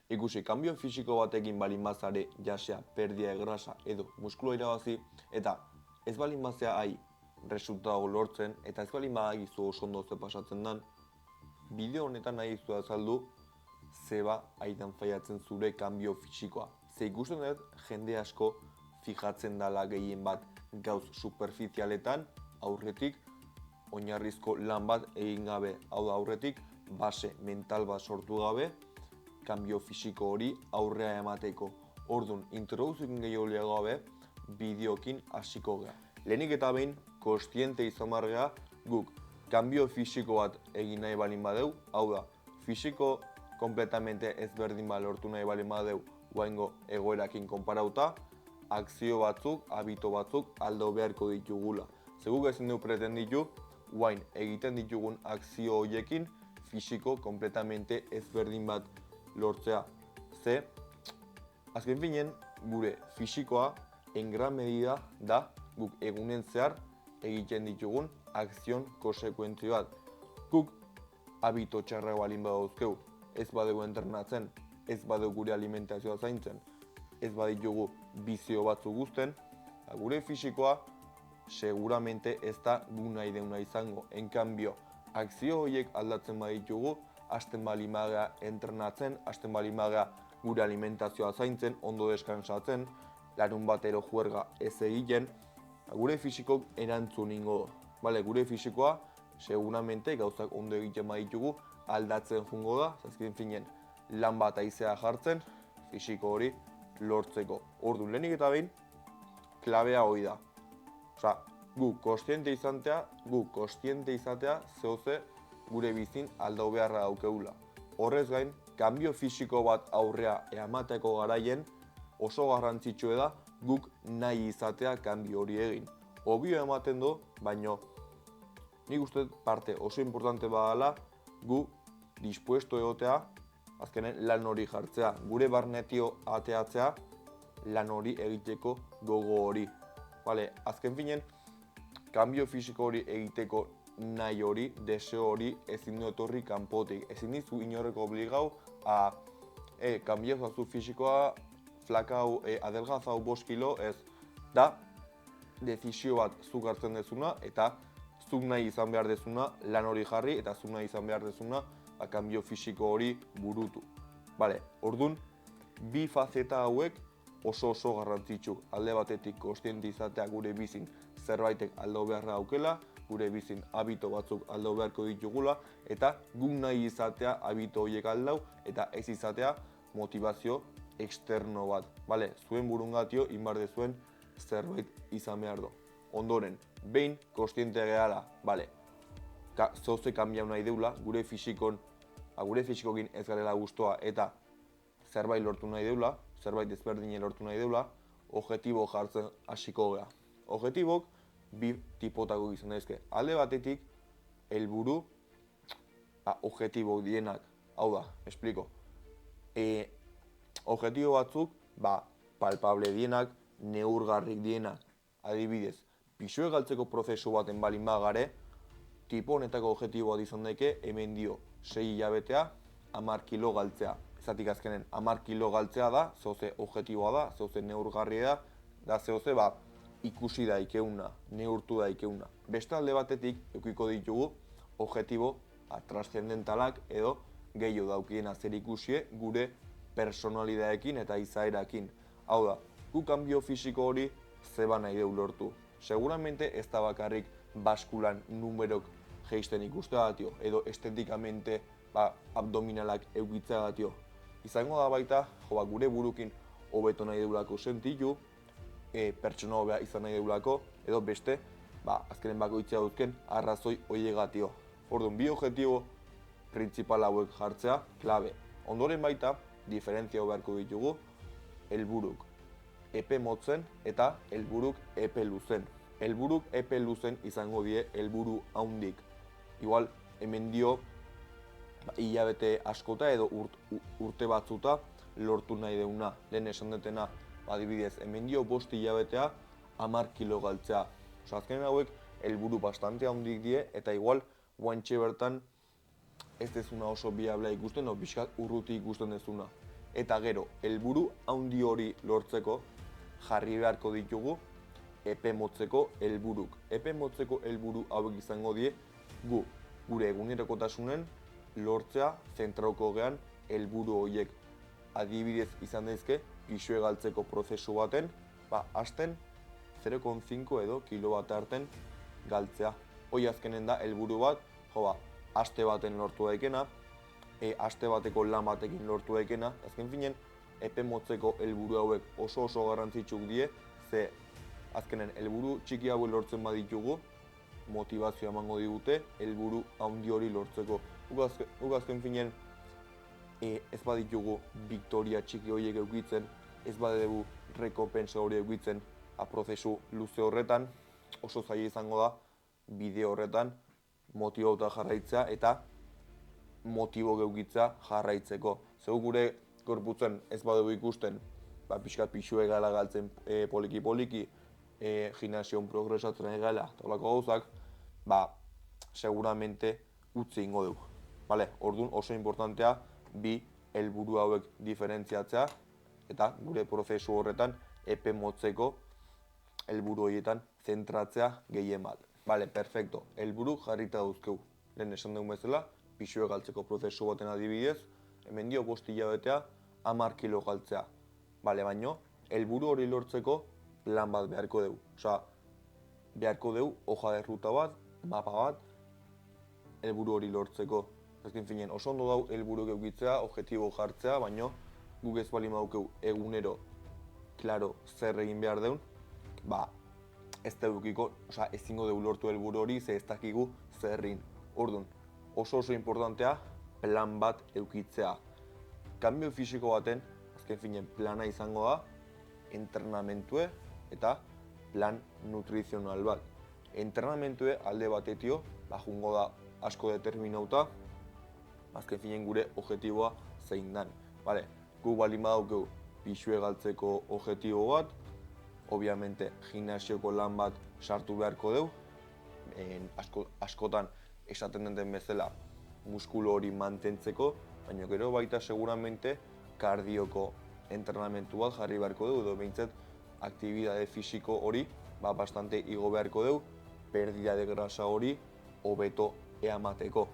Ikusi, kanbio fisiko batekin balin bazare jasea, perdia, grasa edo muskulo irabazi, eta ez balin bazea resultado lortzen, eta ez balin badagizu oso ondo ze pasatzen dan, bideo honetan nahi izu azaldu zeba aidan faiatzen zure kanbio fisikoa. Ze ikusten dut jende asko fijatzen dala gehien bat gauz superficialetan, aurretik oinarrizko lan bat egin gabe, hau da aurretik base mental bat sortu gabe, kanbio fisiko hori aurrea emateko. Orduan, introduzikin gehiago gabe, bideokin hasiko gea. Lehenik eta behin, kostiente izan bargea, guk kanbio fisiko bat egin nahi balin badeu, hau da, fisiko kompletamente ezberdin bat lortu nahi balin badeu, guaingo egoerakin konparauta, akzio batzuk, habito batzuk aldo beharko ditugula. Zeguk ezin du pretenditu, guain egiten ditugun akzio horiekin fisiko kompletamente ezberdin bat lortzea. Ze, azken finen, gure fisikoa en gran medida da guk egunen zehar egiten ditugun akzion konsekuentzio bat. Guk habito txarra balin badauzkeu, ez badegu entrenatzen, ez badegu gure alimentazioa zaintzen, ez baditugu bizio batzu guzten, gure fisikoa seguramente ez da gu nahi deuna izango. En cambio, akzio horiek aldatzen baditugu, hasten balin badea entrenatzen, hasten balin badea gure alimentazioa zaintzen, ondo deskansatzen, larun batero juerga ez egiten, gure fisikok erantzun ingo. Vale, gure fisikoa seguramente gauzak ondo egiten baditugu aldatzen jungo da, zazkin finen lan bat aizea jartzen, fisiko hori lortzeko. Orduan, lehenik eta behin, klabea hori da. Osa, gu kostiente izatea zehoze gure bizin aldau beharra daukeula. Horrez gain, kanbio fisiko bat aurrea eamateko garaien oso garrantzitsua da guk nahi izatea kanbio hori egin. Obio ematen du, baino nik uste parte oso importante badala gu dispuesto egotea azkenen lan hori jartzea. Gure barnetio ateatzea lan hori egiteko gogo hori. Vale, azken finen, kanbio fisiko hori egiteko nahi hori, deseo hori ezin du etorri kanpotik. Ezin dizu inorreko obligau kanbiozazu fisikoa, flakau, adelgazau 5 kilo, ez da dezizio bat zuk hartzen dezuna eta zuk nahi izan behar dezuna lan hori jarri eta zuk nahi izan behar dezuna kanbio fisiko hori burutu. Vale, orduan, bi fazeta hauek oso garrantzitsu. Alde batetik kostiente izatea gure bizin zerbaitek aldo beharra aukela, gure bizin habito batzuk aldo beharko ditugula, eta guk nahi izatea habito horiek aldau, eta ez izatea motivazio externo bat. Vale, zuen burungatio inbar dezuen zerbait izan behar du. Ondoren, behin kostiente gehala, vale, zoze kanbiau nahi deula, gure fisikokin ez garela gustoa eta zerbait lortu nahi deula, zerbait ezberdinen lortu nahi deula, objektibo jartzen hasiko gea. Objektibok bi tipotako izan daizke. Alde batetik, helburu objektibo dienak. Hau da, espliko. Objektibo batzuk, palpable dienak, neurgarrik dienak. Adibidez, pisue galtzeko prozesu baten balin bagare, tipo honetako objektiboa izan daike, hemen dio 6 hilabetea, 10 kilo galtzea. Zatik azkenen, 10 kilo galtzea da, zehoze objektiboa da, zehoze neurgarria da, zehoze ikusi daikeuna, neurtu daikeuna. Beste alde batetik, eukiko ditugu, objektibo transcendentalak edo gehiago daukiena zer ikusie gure personalidadekin eta izaerakin. Hau da, gu kanbio fisiko hori zeba nahi deu lortu. Seguramente ez da bakarrik baskulan numerok geisten ikustea datio, edo estetikamente abdominalak eukitzea datio. Izango da baita, gure burukin hobeto nahi deulako sentitu, pertsona hobea izan nahi deulako, edo beste, azkenen bakoitzea duzken arrazoi hoiegatio. Orduan, bi objektibo printzipal hauek jartzea, klabe. Ondoren baita, diferentzia beharko ditugu, helburuk epe motzen eta helburuk epe luzen. Helburuk epe luzen izango die helburu haundik. Igual, hemen dio, hilabete askota edo urte batzuta lortu nahi deuna. Lehen esan dutena, adibidez, hemen dio 5 hilabetea 10 kilo galtzea. Azken hauek, helburu bastante haundik die, eta igual, guantxe bertan ez dezuna oso biablea ikusten, o pixkat urruti ikusten dezuna. Eta gero, helburu handi hori lortzeko jarri beharko ditugu epe motzeko helburuk. Epe motzeko helburu hauek izango die gu gure egunerokotasunen lortzea zentrauko gean helburu horiek. Adibidez izan daizke pisue galtzeko prozesu baten, hasten 0,5 edo kilo bat arten galtzea. Hoi azkenen da helburu bat, aste baten lortu daikena, aste bateko lan batekin lortu daikena, azken finen epe motzeko helburu hauek oso garrantzitsuk die, ze azkenen helburu txiki hauek lortzen baditugu, motivazioa emango digute helburu handi hori lortzeko. Guk azken finen ez baditugu victoria txiki horiek eukitzen, ez badugu rekopensa hori eukitzen prozesu luze horretan, oso zaila izango da bide horretan motibauta jarraitzea eta motibo geukitza jarraitzeko. Zeu gure gorputzen ez badugu ikusten, pixkat pixue gala galtzen poliki-poliki, gimnasion progresatzen egala, eta holako gauzak, seguramente utzi ingo dugu. Orduan oso importantea bi helburu hauek diferentziatzea eta gure prozesu horretan epe motzeko helburu horietan zentratzea gehien bat. Perfecto, helburu jarrita dauzkegu. Lehen esan dugun bezala, pisue galtzeko prozesu baten adibidez, hemen dio 5 hilabetea 10 kilo galtzea. Baino, helburu hori lortzeko plan bat beharko dugu. Beharko dugu hoja de ruta bat, mapa bat, helburu hori lortzeko. Azken finean, oso ondo dau helburu eukitzea, objektibo jartzea, baino guk ez bali maukeu egunero, klaro, zer egin behar deun, ez deukiko, ezingo dugu lortu helburu hori, ze ez dakigu zerrin. Orduan, oso importantea plan bat eukitzea. Kanbio fisiko baten, azken finean, plana izango da, entrenamentue eta plan nutrizional bat. Entrenamentue alde batetio, jungo da asko determinauta, azken finean gure objektiboa zein dan. Gu balin badaukeu pisue galtzeko objektibo bat, obviamente gimnasioko lan bat sartu beharko dugu, askotan esaten den bezala muskulu hori mantentzeko, baina gero baita seguramente kardioko entrenamentu bat jarri beharko dugu, edo behintzat aktibidade fisiko hori bastante igo beharko dugu, pérdida de grasa hori hobeto eamateko.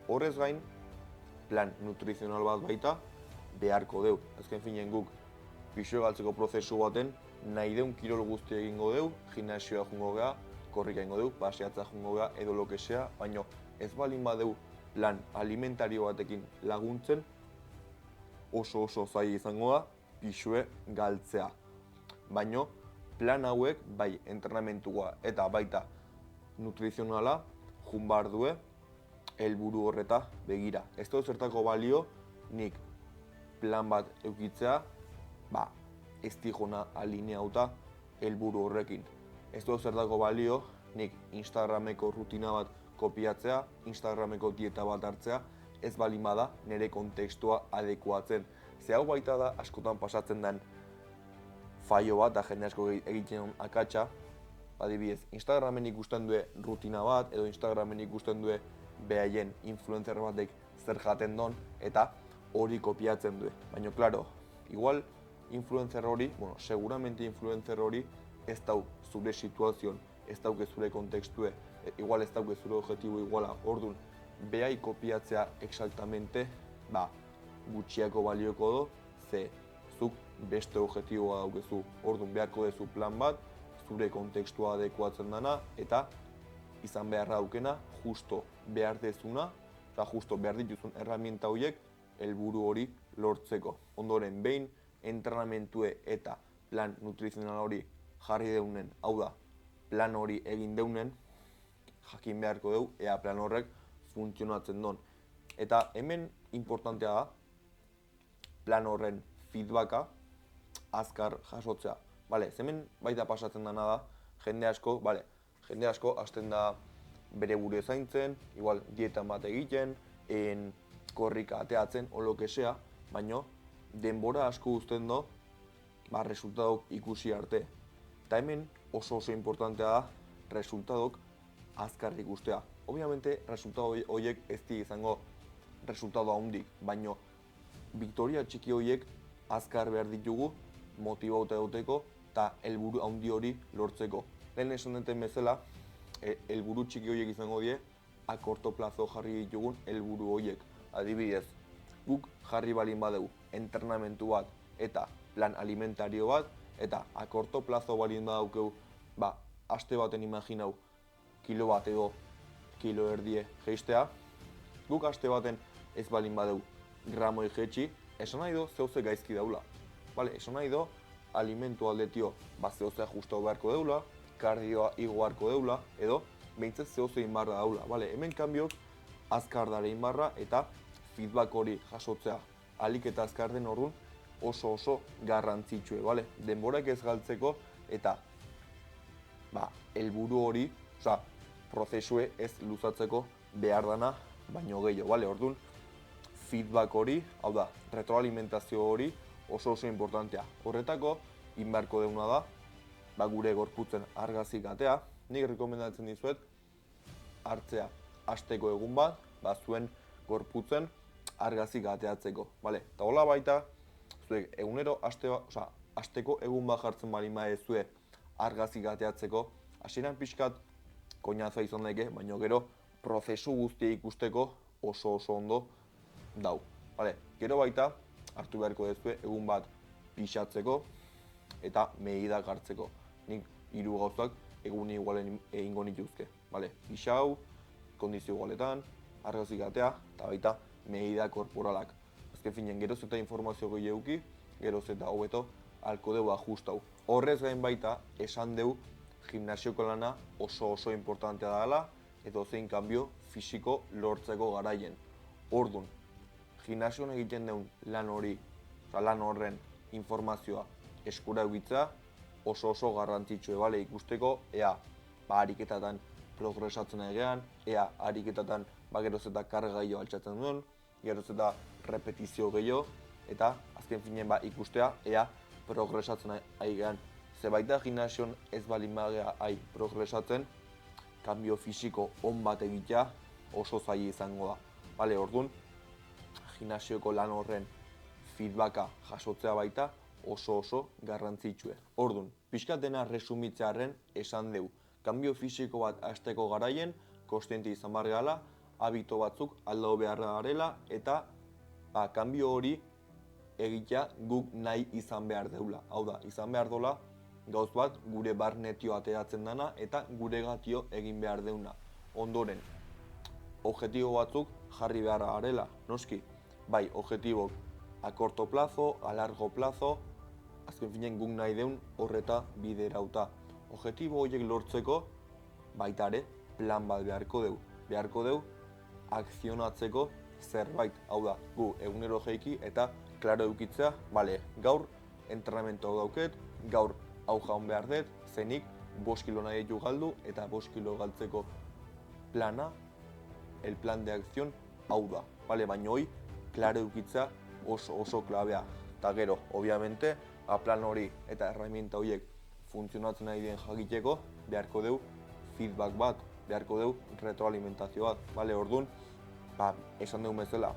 Horrez gain, plan nutrizional bat baita beharko dugu. Azken finean guk pisue galtzeko prozesu baten nahi deun kirol guzti egingo dugu, gimnasioa jungo gea, korrika egingo dugu, paseatza jungo gea, edo lokesea, baina ez balin badeu plan alimentario batekin laguntzen, oso zaila izango da pisue galtzea. Baina plan hauek, bai entrenamentua eta baita nutrizionala, jun behar due, helburu horreta begira. Ez dut zertako balio, nik plan bat eukitzea, ez dijona alineauta helburu horrekin. Ez dut zertako balio, nik Instagrameko rutina bat kopiatzea, Instagrameko dieta bat hartzea, ez balin bada nire kontekstua adekuatzen. Ze hau baita da askotan pasatzen den fallo bat, da jende asko egiten akatsa, adibidez, Instagramen ikusten due rutina bat, edo Instagramen ikusten due behaien influencer batek zer jaten don, eta hori kopiatzen due. Baina, klaro, igual influencer hori, seguramente influencer hori ez dau zure situazioan, ez dauke zure kontekstue, igual ez dauke zure objektibo iguala. Orduan, behai kopiatzea exactamente, gutxiako balioko do, ze zuk beste objektiboa daukezu. Orduan, beharko dezu plan bat, zure kontekstua adekuatzen dana, eta izan beharra daukena, justo behar dezuna, justo behar dituzun erramienta horiek, helburu hori lortzeko. Ondoren, behin entrenamentue eta plan nutrizional hori jarri deunen, hau da, plan hori egin deunen, jakin beharko dugu, ea plan horrek funtzionatzen don. Eta hemen importantea da, plan horren feedbacka azkar jasotzea. Hemen baita pasatzen dena da, jende asko hasten da bere burua zaintzen, igual dietan bat egiten, korrika ateatzen, olokesea, baina denbora asko uzten do, resultadok ikusi arte. Eta hemen oso importantea da, resultadok azkar ikustea. Obviamente, resultado horiek ez di izango resultado handik, baina Victoria txiki horiek azkar behar ditugu motibauta egoteko eta helburu handi hori lortzeko. Lehen esan duten bezala, helburu txiki horiek izango die, a korto plazo jarri ditugun helburu horiek. Adibidez, guk jarri balin badegu entrenamentu bat eta plan alimentario bat, eta a korto plazo balin badaukeu, aste baten imaginau, kilo bat edo kilo erdie jeistea, guk aste baten ez balin badeu gramoi jetxi, esan nahi do zeuze gaizki daula. Esan nahi do, alimentu aldetio zeuze ajustau beharko deula, kardioa igo beharko deula, edo behintzat zeuze inbarra daula. Hemen kanbiok azkar dara inbarra eta feedback hori jasotzea alik eta azkar den orduan oso garrantzitsue. Denborak ez galtzeko eta helburu hori, prozesue ez luzatzeko behar dana baino gehiago. Orduan, feedback hori, hau da, retroalimentazio hori oso importantea. Horretako, inbarko deuna da, gure gorputzen argazik atea. Nik rekomendatzen dizuet, hartzea asteko egun bat, zuen gorputzen argazik ateatzeko. Eta hola baita, zuek egunero asteko egun bat jartzen bali zue argazik ateatzeko, hasieran pixkat koinazoa izan daike, baina gero prozesu guztia ikusteko oso ondo dau. Gero baita, hartu beharko dezue egun bat pixatzeko eta medidak hartzeko. Nik 3 gauzak egun igualen egingo nituzke. Pixau, kondizio igualetan, argazik atea eta baita medida korporalak. Azken finean, geroz eta informazio gehiaguki, geroz eta hobeto halko deu ajustau. Horrez gain baita, esan deu gimnasioko lana oso importantea dela, edo zein kanbio fisiko lortzeko garaien. Orduan, gimnasioan egiten deun lan hori, lan horren informazioa eskura egitzea oso garrantzitsue, ikusteko, ea ariketatan progresatzen egean, ea ariketatan geroz eta karga gehiago altxatzen duen, geroz eta repetizio gehiago, eta azken finean ikustea, ea progresatzen ari gehan. Zebaita gimnasion ez balin bagea progresatzen, kanbio fisiko on bat egitea oso zaila izango da. Orduan, gimnasioko lan horren feedbacka jasotzea baita oso garrantzitsue. Orduan, pixkat dena resumitzearen esan deu. Kanbio fisiko bat hasteko garaien, kontziente izan behar gehala, habito batzuk aldatu beharra garela, eta kanbio hori egitea guk nahi izan behar deula. Hau da, izan behar dola, gauz bat gure barnetio ateratzen dana eta gure gatio egin behar deuna. Ondoren, objektibo batzuk jarri beharra garela, noski? Objektibok a corto plazo, a largo plazo, azken finean guk nahi deun horreta biderauta. Objektibo horiek lortzeko, baita ere, plan bat beharko deu, akzionatzeko zerbait. Hau da, gu egunero jeiki eta klaro eukitzea, gaur entrenamentu hau dauket, gaur hau jaun behar dut, zenik 5 kilo nahi ditu galdu eta 5 kilo galtzeko plana, el plan de acción hau da. Baina hoi, klaro eukitzea oso klabea. Eta gero, obviamente, plan hori eta herramienta horiek funtzionatzen nahi den jakiteko, beharko deu feedback bat, beharko deu retroalimentazio bat. Orduan, esan dugu bezala,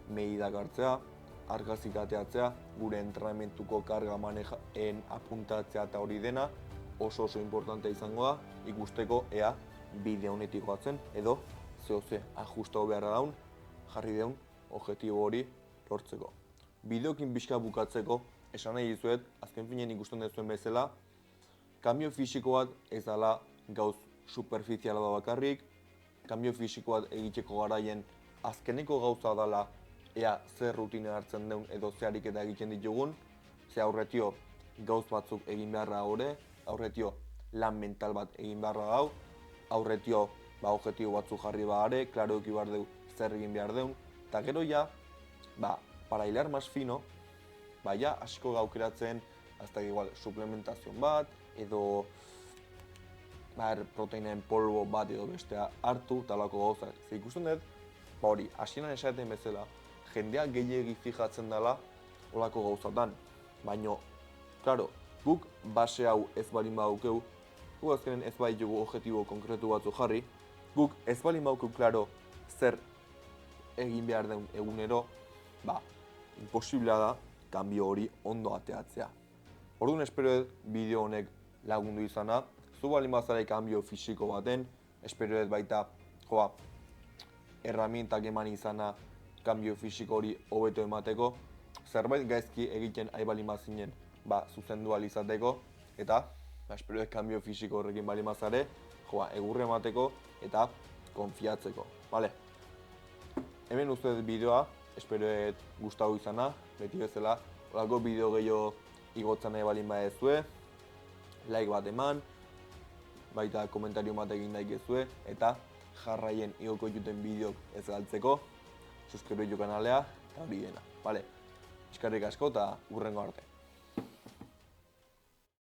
medidak hartzea, argazik ateatzea, gure entrenamentuko karga manejaen apuntatzea eta hori dena oso importantea izango da, ikusteko ea bide honetik goatzen edo zehose ajustau beharra daun, jarri deun objektibo hori lortzeko. Bideokin pixka bukatzeko, esan nahi dizuet, azken finean ikusten duzuen bezala, kanbio fisiko bat ez dela gauz superficiala da bakarrik, kanbio fisiko bat egiteko garaien azkeneko gauza dela ea zer rutina hartzen deun edo ze ariketa egiten ditugun, ze aurretio gauz batzuk egin beharra gore, aurretio lan mental bat egin beharra dau, aurretio objektibo batzuk jarri bagare, klaro eduki behar deu zer egin behar deun, eta gero ja, para hilar más fino, hasiko gaukeratzen, hasta igual, suplementazion bat, edo proteinen polbo bat edo bestea hartu, talako gauzak. Ze ikusten dut, hori, hasieran esaten bezala, jendea gehiegi fijatzen dela olako gauzatan. Baina, klaro, guk base hau ez balin badaukeu, guk azkenen ez baditugu objektibo konkretu batzu jarri, guk ez balin badaukeu, klaro, zer egin behar den egunero, imposiblea da kanbio hori ondo ateatzea. Orduan espero dut bideo honek lagundu izana, zu baldin bazara kanbio fisiko baten, espero dut baita erramintak eman izana kanbio fisiko hori hobeto emateko, zerbait gaizki egiten ari baldin bazinen, zuzendu ahal izateko, eta espero dut kanbio fisiko horrekin baldin bazare, egurre emateko eta konfiatzeko, bale? Hemen uste dut bideoa, espero dut gustatu izana, beti bezala, horako bideo gehiago igotzen nahi baldin baduzue, like bat eman, baita komentario bat egin daikezue, eta jarraien igoko juten bideok ez galtzeko, suscribitu kanalea, eta hori dena, bale? Eskerrik asko eta hurrengo arte.